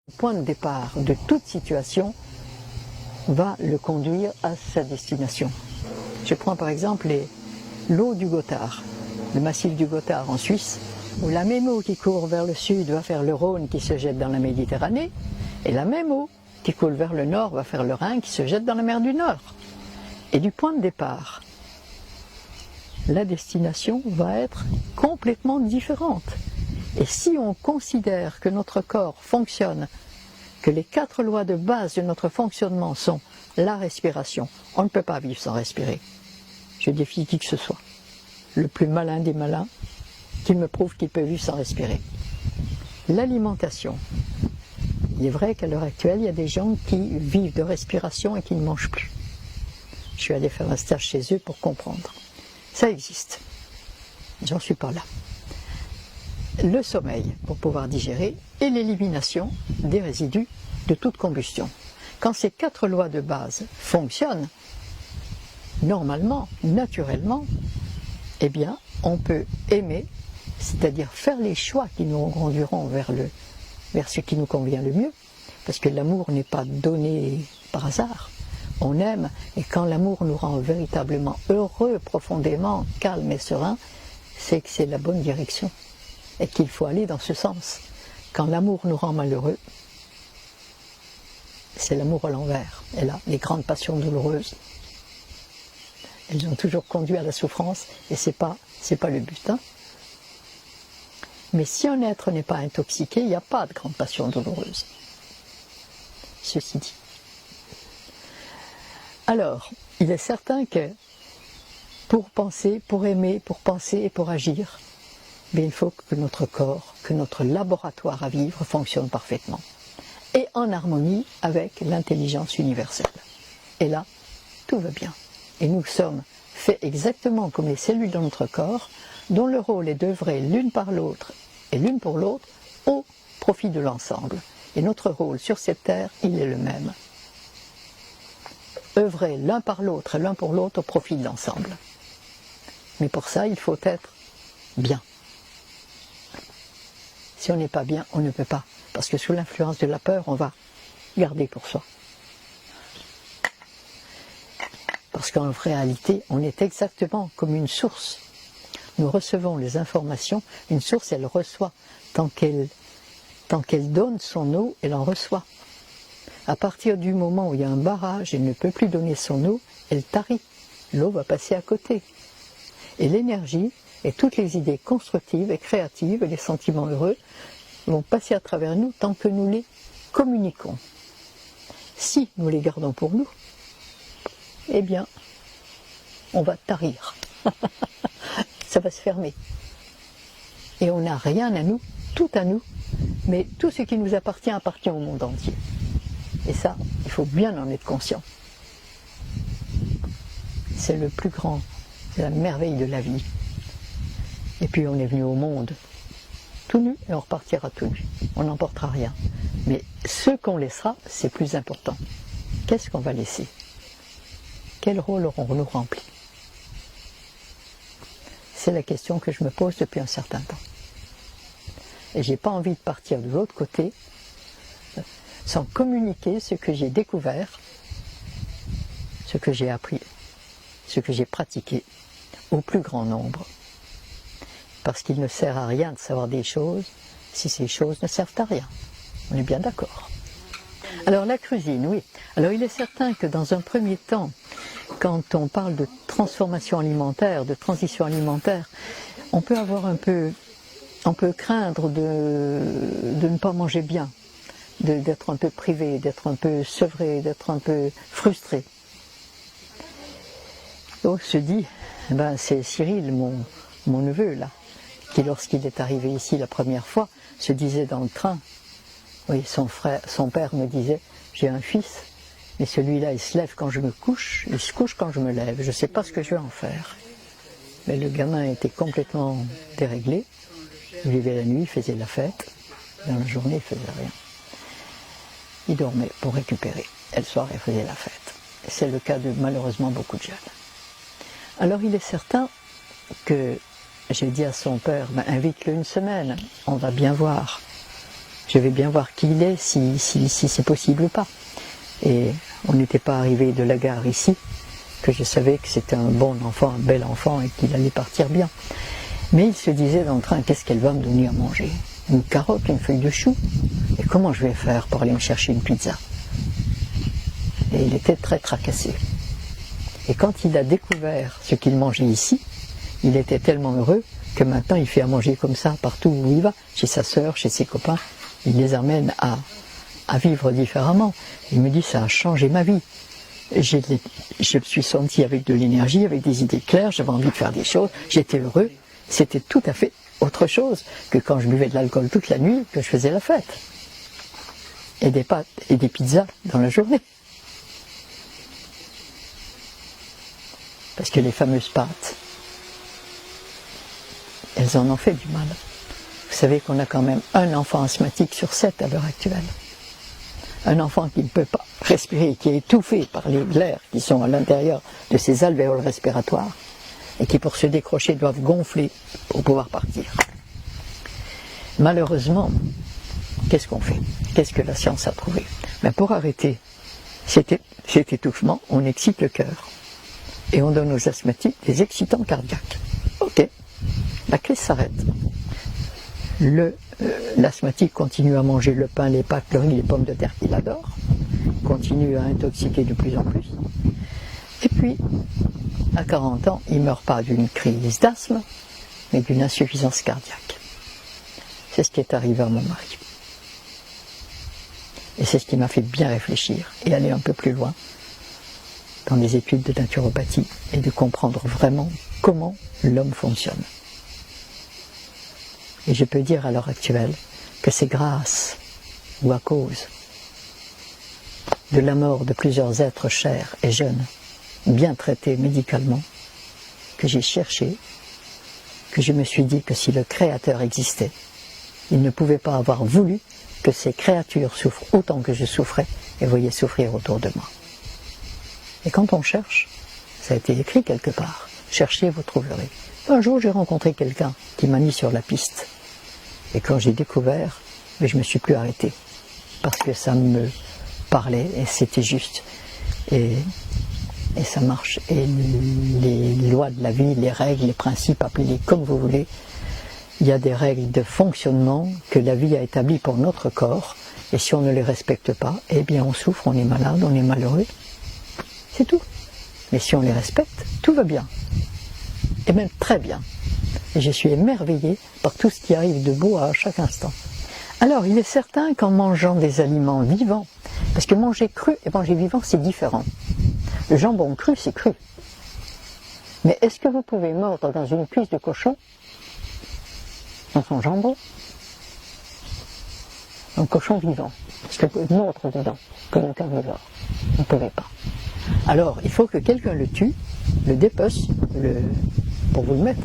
Le point de départ de toute situation va le conduire à sa destination. Je prends par exemple l'eau du Gothard, le massif du Gothard en Suisse, où la même eau qui court vers le sud va faire le Rhône qui se jette dans la Méditerranée, et la même eau qui coule vers le nord va faire le Rhin qui se jette dans la mer du Nord. Et du point de départ, la destination va être complètement différente. Et si on considère que notre corps fonctionne, que les 4 lois de base de notre fonctionnement sont la respiration, on ne peut pas vivre sans respirer. Je défie qui que ce soit, le plus malin des malins, qui me prouve qu'il peut vivre sans respirer. L'alimentation. Il est vrai qu'à l'heure actuelle, il y a des gens qui vivent de respiration et qui ne mangent plus. Je suis allé faire un stage chez eux pour comprendre. Ça existe. J'en suis pas là. Le sommeil pour pouvoir digérer et l'élimination des résidus de toute combustion. Quand ces 4 lois de base fonctionnent, normalement, naturellement, eh bien, on peut aimer, c'est-à-dire faire les choix qui nous conduiront vers ce qui nous convient le mieux, parce que l'amour n'est pas donné par hasard. On aime, et quand l'amour nous rend véritablement heureux, profondément, calme et serein, c'est que c'est la bonne direction, et qu'il faut aller dans ce sens. Quand l'amour nous rend malheureux, c'est l'amour à l'envers. Et là, les grandes passions douloureuses, elles ont toujours conduit à la souffrance, et c'est pas le but. Hein. Mais si un être n'est pas intoxiqué, il n'y a pas de grandes passions douloureuses. Ceci dit. Alors, il est certain que pour penser, pour aimer, pour penser et pour agir, il faut que notre corps, que notre laboratoire à vivre fonctionne parfaitement et en harmonie avec l'intelligence universelle. Et là, tout va bien. Et nous sommes faits exactement comme les cellules de notre corps, dont le rôle est d'œuvrer l'une par l'autre et l'une pour l'autre au profit de l'ensemble. Et notre rôle sur cette terre, il est le même. Œuvrer l'un par l'autre et l'un pour l'autre au profit de l'ensemble. Mais pour ça, il faut être bien. Si on n'est pas bien, on ne peut pas. Parce que sous l'influence de la peur, on va garder pour soi. Parce qu'en réalité, on est exactement comme une source. Nous recevons les informations. Une source, elle reçoit. Tant qu'elle donne son eau, elle en reçoit. À partir du moment où il y a un barrage, elle ne peut plus donner son eau, elle tarit. L'eau va passer à côté. Et l'énergie et toutes les idées constructives et créatives et les sentiments heureux vont passer à travers nous tant que nous les communiquons. Si nous les gardons pour nous, eh bien, on va tarir. Ça va se fermer. Et on n'a rien à nous, tout à nous, mais tout ce qui nous appartient appartient au monde entier. Et ça, il faut bien en être conscient. C'est le plus grand, c'est la merveille de la vie. Et puis on est venu au monde tout nu et on repartira tout nu. On n'emportera rien. Mais ce qu'on laissera, c'est plus important. Qu'est-ce qu'on va laisser? Quel rôle aurons-nous rempli? C'est la question que je me pose depuis un certain temps. Et je n'ai pas envie de partir de l'autre côté sans communiquer ce que j'ai découvert, ce que j'ai appris, ce que j'ai pratiqué au plus grand nombre. Parce qu'il ne sert à rien de savoir des choses si ces choses ne servent à rien. On est bien d'accord. Alors la cuisine, oui. Alors il est certain que dans un premier temps, quand on parle de transformation alimentaire, de transition alimentaire, on peut avoir on peut craindre de ne pas manger bien, d'être un peu privé, d'être un peu sevré, d'être un peu frustré. Donc se dit, c'est Cyril, mon neveu là, qui lorsqu'il est arrivé ici la première fois, se disait dans le train, oui, son père me disait, j'ai un fils, mais celui-là il se lève quand je me couche, il se couche quand je me lève, je ne sais pas ce que je vais en faire. Mais le gamin était complètement déréglé, il vivait la nuit, il faisait la fête, dans la journée il faisait rien. Il dormait pour récupérer, et le soir il faisait la fête. C'est le cas de malheureusement beaucoup de jeunes. Alors il est certain que j'ai dit à son père, invite-le une semaine, on va bien voir. je vais bien voir qui il est, si c'est possible ou pas. Et on n'était pas arrivé de la gare ici, que je savais que c'était un bon enfant, un bel enfant et qu'il allait partir bien. Mais il se disait dans le train, qu'est-ce qu'elle va me donner à manger? Une carotte, une feuille de chou? Et comment je vais faire pour aller me chercher une pizza? Et il était très tracassé. Et quand il a découvert ce qu'il mangeait ici, il était tellement heureux que maintenant il fait à manger comme ça partout où il va, chez sa sœur, chez ses copains. Il les amène à vivre différemment. Il me dit, ça a changé ma vie. Je me suis senti avec de l'énergie, avec des idées claires, j'avais envie de faire des choses, j'étais heureux. C'était tout à fait autre chose que quand je buvais de l'alcool toute la nuit, que je faisais la fête. Et des pâtes et des pizzas dans la journée. Parce que les fameuses pâtes, elles en ont fait du mal. Vous savez qu'on a quand même un enfant asthmatique sur 7 à l'heure actuelle. Un enfant qui ne peut pas respirer, qui est étouffé par les glaires qui sont à l'intérieur de ses alvéoles respiratoires et qui, pour se décrocher, doivent gonfler pour pouvoir partir. Malheureusement, qu'est-ce qu'on fait? Qu'est-ce que la science a trouvé? Mais pour arrêter cet étouffement, on excite le cœur et on donne aux asthmatiques des excitants cardiaques. Ok, la crise s'arrête. L'asthmatique continue à manger le pain, les pâtes, le riz, les pommes de terre qu'il adore, continue à intoxiquer de plus en plus. Et puis, à 40 ans, il ne meurt pas d'une crise d'asthme, mais d'une insuffisance cardiaque. C'est ce qui est arrivé à mon mari. Et c'est ce qui m'a fait bien réfléchir et aller un peu plus loin dans les études de naturopathie et de comprendre vraiment comment l'homme fonctionne. Et je peux dire à l'heure actuelle que c'est grâce ou à cause de la mort de plusieurs êtres chers et jeunes, bien traités médicalement, que j'ai cherché, que je me suis dit que si le Créateur existait, il ne pouvait pas avoir voulu que ces créatures souffrent autant que je souffrais et voyaient souffrir autour de moi. Et quand on cherche, ça a été écrit quelque part, cherchez, vous trouverez. Un jour, j'ai rencontré quelqu'un qui m'a mis sur la piste. Et quand j'ai découvert, je ne me suis plus arrêté. Parce que ça me parlait et c'était juste. Et ça marche. Et les lois de la vie, les règles, les principes, appelez-les comme vous voulez, il y a des règles de fonctionnement que la vie a établies pour notre corps. Et si on ne les respecte pas, eh bien on souffre, on est malade, on est malheureux. C'est tout. Mais si on les respecte, tout va bien. Et même très bien. Et je suis émerveillée par tout ce qui arrive de beau à chaque instant. Alors, il est certain qu'en mangeant des aliments vivants, parce que manger cru et manger vivant, c'est différent. Le jambon cru, c'est cru. Mais est-ce que vous pouvez mordre dans une cuisse de cochon, dans son jambon, un cochon vivant? Est-ce que vous pouvez mordre dedans, comme un carnivore? Vous ne pouvez pas. Alors, il faut que quelqu'un le tue, le dépece, pour vous le mettre.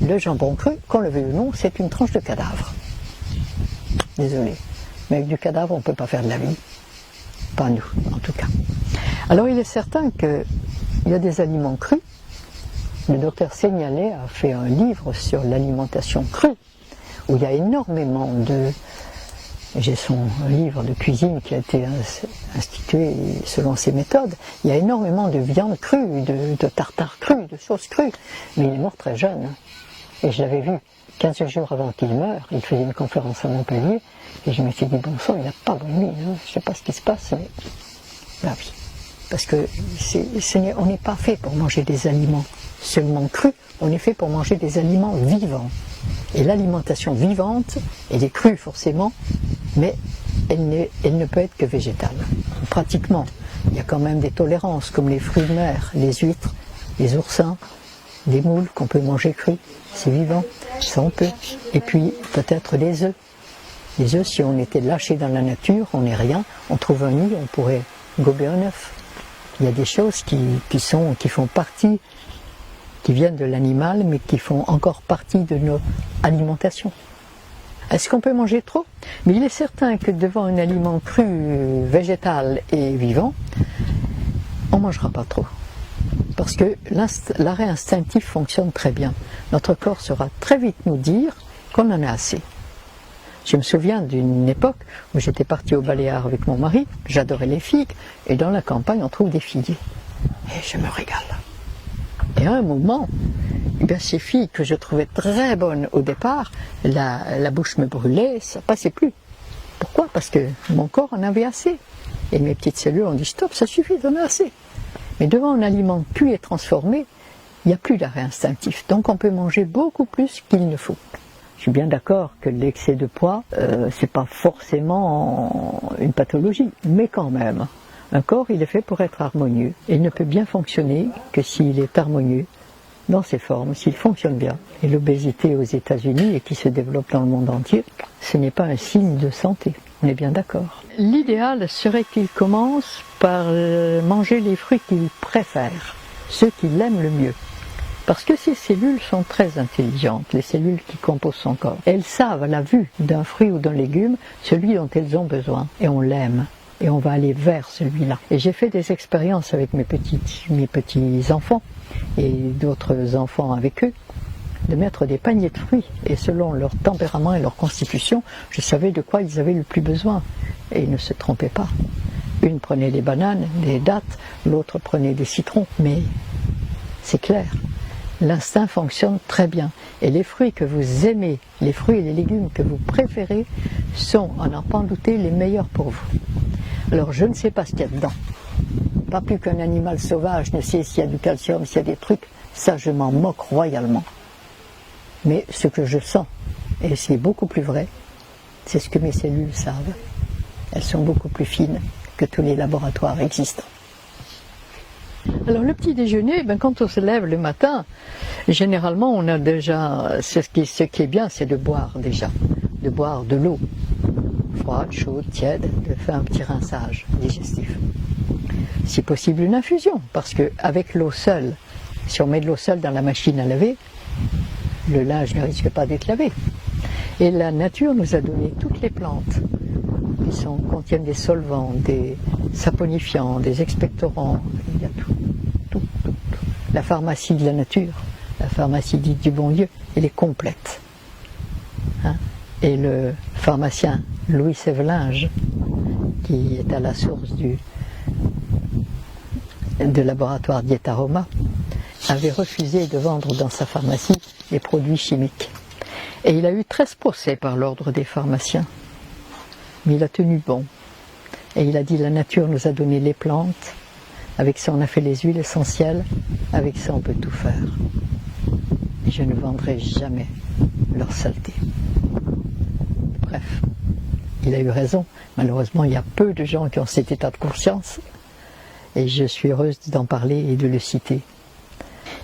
Le jambon cru, qu'on le veuille ou non, c'est une tranche de cadavre. Désolé. Mais avec du cadavre, on ne peut pas faire de la vie. Pas nous, en tout cas. Alors, il est certain qu'il y a des aliments crus. Le docteur Seignalais a fait un livre sur l'alimentation crue, où il y a énormément de... J'ai son livre de cuisine qui a été institué selon ses méthodes. Il y a énormément de viande crue, de tartare cru, de sauce crue. Mais il est mort très jeune. Et je l'avais vu 15 jours avant qu'il meure. Il faisait une conférence à Montpellier. Et je me suis dit, bon sang, il n'a pas bonne nuit. Hein. Je ne sais pas ce qui se passe, mais... Bah oui. Parce que on n'est pas fait pour manger des aliments seulement crus. On est fait pour manger des aliments vivants. Et l'alimentation vivante, elle est crue forcément, mais elle ne peut être que végétale. Pratiquement, il y a quand même des tolérances, comme les fruits de mer, les huîtres, les oursins, les moules qu'on peut manger crus, c'est vivant, ça on peut. Et puis peut-être les œufs. Les œufs, si on était lâchés dans la nature, on n'est rien, on trouve un nid, on pourrait gober un œuf. Il y a des choses qui font partie, qui viennent de l'animal, mais qui font encore partie de notre alimentation. Est-ce qu'on peut manger trop? Mais il est certain que devant un aliment cru, végétal et vivant, on ne mangera pas trop. Parce que l'arrêt instinctif fonctionne très bien. Notre corps saura très vite nous dire qu'on en a assez. Je me souviens d'une époque où j'étais partie au Baléares avec mon mari, j'adorais les figues, et dans la campagne on trouve des figuiers. Et je me régale. Et à un moment, eh bien, ces figues que je trouvais très bonnes au départ, la bouche me brûlait, ça passait plus. Pourquoi? Parce que mon corps en avait assez. Et mes petites cellules ont dit stop, ça suffit, t'en as assez. Mais devant un aliment cuit et transformé, il n'y a plus d'arrêt instinctif. Donc on peut manger beaucoup plus qu'il ne faut. Je suis bien d'accord que l'excès de poids, c'est pas forcément une pathologie, mais quand même. Un corps, il est fait pour être harmonieux. Et il ne peut bien fonctionner que s'il est harmonieux dans ses formes, s'il fonctionne bien. Et l'obésité aux États-Unis, et qui se développe dans le monde entier, ce n'est pas un signe de santé. On est bien d'accord. L'idéal serait qu'il commence par manger les fruits qu'il préfère, ceux qu'il aime le mieux. Parce que ces cellules sont très intelligentes, les cellules qui composent son corps. Elles savent à la vue d'un fruit ou d'un légume celui dont elles ont besoin. Et on l'aime. Et on va aller vers celui-là. Et j'ai fait des expériences avec mes petits enfants et d'autres enfants avec eux, de mettre des paniers de fruits. Et selon leur tempérament et leur constitution, je savais de quoi ils avaient le plus besoin. Et ils ne se trompaient pas. Une prenait des bananes, des dattes, l'autre prenait des citrons. Mais c'est clair. L'instinct fonctionne très bien. Et les fruits que vous aimez, les fruits et les légumes que vous préférez, sont, à n'en pas douter, les meilleurs pour vous. Alors je ne sais pas ce qu'il y a dedans. Pas plus qu'un animal sauvage ne sait s'il y a du calcium, s'il y a des trucs. Ça, je m'en moque royalement. Mais ce que je sens, et c'est beaucoup plus vrai, c'est ce que mes cellules savent. Elles sont beaucoup plus fines que tous les laboratoires existants. Alors le petit déjeuner, quand on se lève le matin, généralement on a déjà, ce qui est bien, c'est de boire déjà, de boire de l'eau, froide, chaude, tiède, de faire un petit rinçage digestif. Si possible une infusion, parce qu'avec l'eau seule, si on met de l'eau seule dans la machine à laver, le linge ne risque pas d'être lavé. Et la nature nous a donné toutes les plantes qui contiennent des solvants, des saponifiants, des expectorants, il y a tout. La pharmacie de la nature, la pharmacie dite du bon Dieu, elle est complète. Et le pharmacien Louis Sévelinge, qui est à la source du laboratoire Dietaroma, avait refusé de vendre dans sa pharmacie les produits chimiques. Et il a eu 13 procès par l'ordre des pharmaciens. Mais il a tenu bon. Et il a dit, la nature nous a donné les plantes, avec ça on a fait les huiles essentielles, avec ça on peut tout faire. Et je ne vendrai jamais leur saleté. Bref, il a eu raison. Malheureusement, il y a peu de gens qui ont cet état de conscience. Et je suis heureuse d'en parler et de le citer.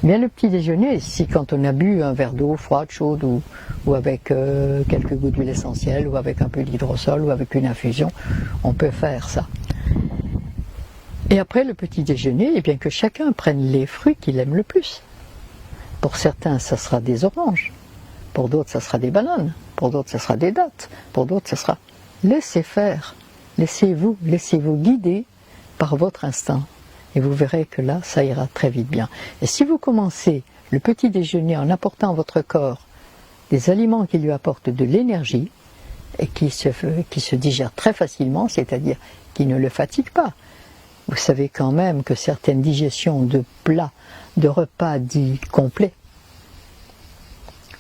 Bien, le petit déjeuner, si quand on a bu un verre d'eau froide, chaude, ou avec quelques gouttes d'huile essentielle, ou avec un peu d'hydrosol, ou avec une infusion, on peut faire ça. Et après le petit déjeuner, bien que chacun prenne les fruits qu'il aime le plus. Pour certains, ça sera des oranges. Pour d'autres, ça sera des bananes. Pour d'autres, ça sera des dattes. Pour d'autres, ça sera... Laissez faire. Laissez-vous guider par votre instinct. Et vous verrez que là, ça ira très vite bien. Et si vous commencez le petit déjeuner en apportant à votre corps des aliments qui lui apportent de l'énergie et qui se digèrent très facilement, c'est-à-dire qui ne le fatiguent pas. Vous savez quand même que certaines digestions de plats, de repas dits complets,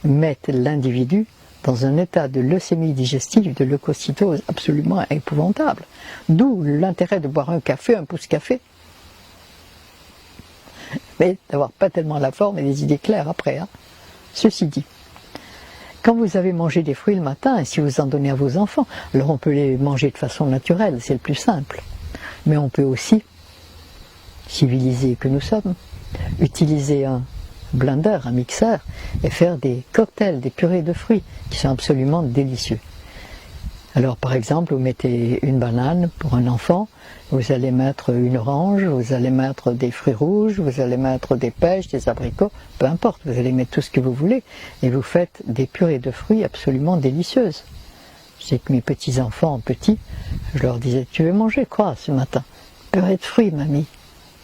mettent l'individu dans un état de leucémie digestive, de leucocytose absolument épouvantable. D'où l'intérêt de boire un café, un pouce café. Mais d'avoir pas tellement la forme et des idées claires après. Ceci dit, quand vous avez mangé des fruits le matin, et si vous en donnez à vos enfants, alors on peut les manger de façon naturelle, c'est le plus simple. Mais on peut aussi, civilisés que nous sommes, utiliser un blender, un mixeur, et faire des cocktails, des purées de fruits, qui sont absolument délicieux. Alors par exemple, vous mettez une banane pour un enfant, vous allez mettre une orange, vous allez mettre des fruits rouges, vous allez mettre des pêches, des abricots, peu importe, vous allez mettre tout ce que vous voulez, et vous faites des purées de fruits absolument délicieuses. Je sais que mes petits-enfants petits, je leur disais, tu veux manger quoi ce matin? Purée de fruits, mamie.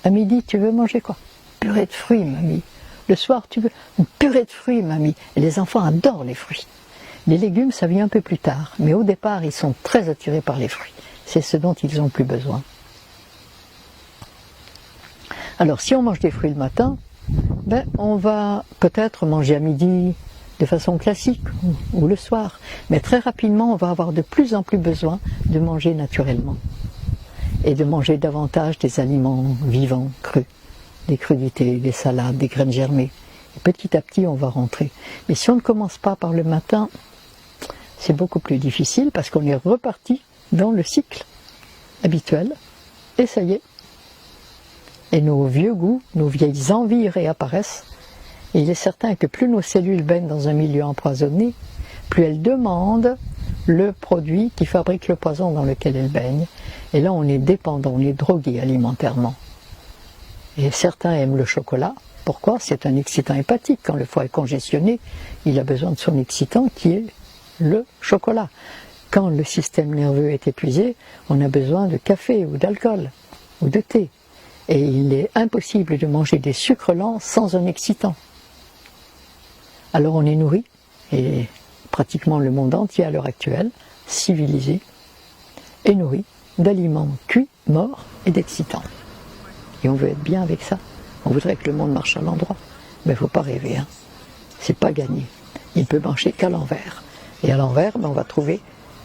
À midi, tu veux manger quoi? Purée de fruits, mamie. Le soir, tu veux une purée de fruits, mamie. Et les enfants adorent les fruits. Les légumes, ça vient un peu plus tard, mais au départ, ils sont très attirés par les fruits. C'est ce dont ils ont plus besoin. Alors, si on mange des fruits le matin, on va peut-être manger à midi de façon classique ou le soir, mais très rapidement, on va avoir de plus en plus besoin de manger naturellement et de manger davantage des aliments vivants, crus, des crudités, des salades, des graines germées. Et petit à petit, on va rentrer. Mais si on ne commence pas par le matin, c'est beaucoup plus difficile parce qu'on est reparti dans le cycle habituel et ça y est. Et nos vieux goûts, nos vieilles envies réapparaissent. Et il est certain que plus nos cellules baignent dans un milieu empoisonné, plus elles demandent le produit qui fabrique le poison dans lequel elles baignent. Et là, on est dépendant, on est drogué alimentairement. Et certains aiment le chocolat. Pourquoi? C'est un excitant hépatique. Quand le foie est congestionné, il a besoin de son excitant qui est le chocolat. Quand le système nerveux est épuisé, on a besoin de café ou d'alcool ou de thé. Et il est impossible de manger des sucres lents sans un excitant. Alors on est nourri, et pratiquement le monde entier à l'heure actuelle, civilisé, est nourri d'aliments cuits, morts et d'excitants. Et on veut être bien avec ça. On voudrait que le monde marche à l'endroit. Mais il ne faut pas rêver, hein. C'est pas gagné. Il ne peut marcher qu'à l'envers. Et à l'envers, on va trouver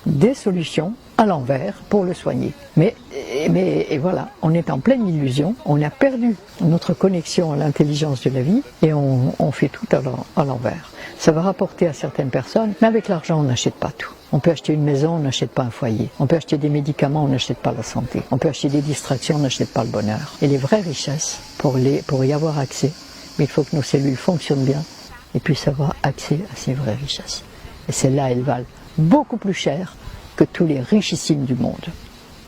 des solutions à l'envers pour le soigner. Mais voilà, on est en pleine illusion, on a perdu notre connexion à l'intelligence de la vie et on fait tout à l'envers. Ça va rapporter à certaines personnes, mais avec l'argent on n'achète pas tout. On peut acheter une maison, on n'achète pas un foyer. On peut acheter des médicaments, on n'achète pas la santé. On peut acheter des distractions, on n'achète pas le bonheur. Et les vraies richesses, pour y avoir accès, mais il faut que nos cellules fonctionnent bien et puissent avoir accès à ces vraies richesses. Et celles-là, elles valent beaucoup plus cher que tous les richissimes du monde.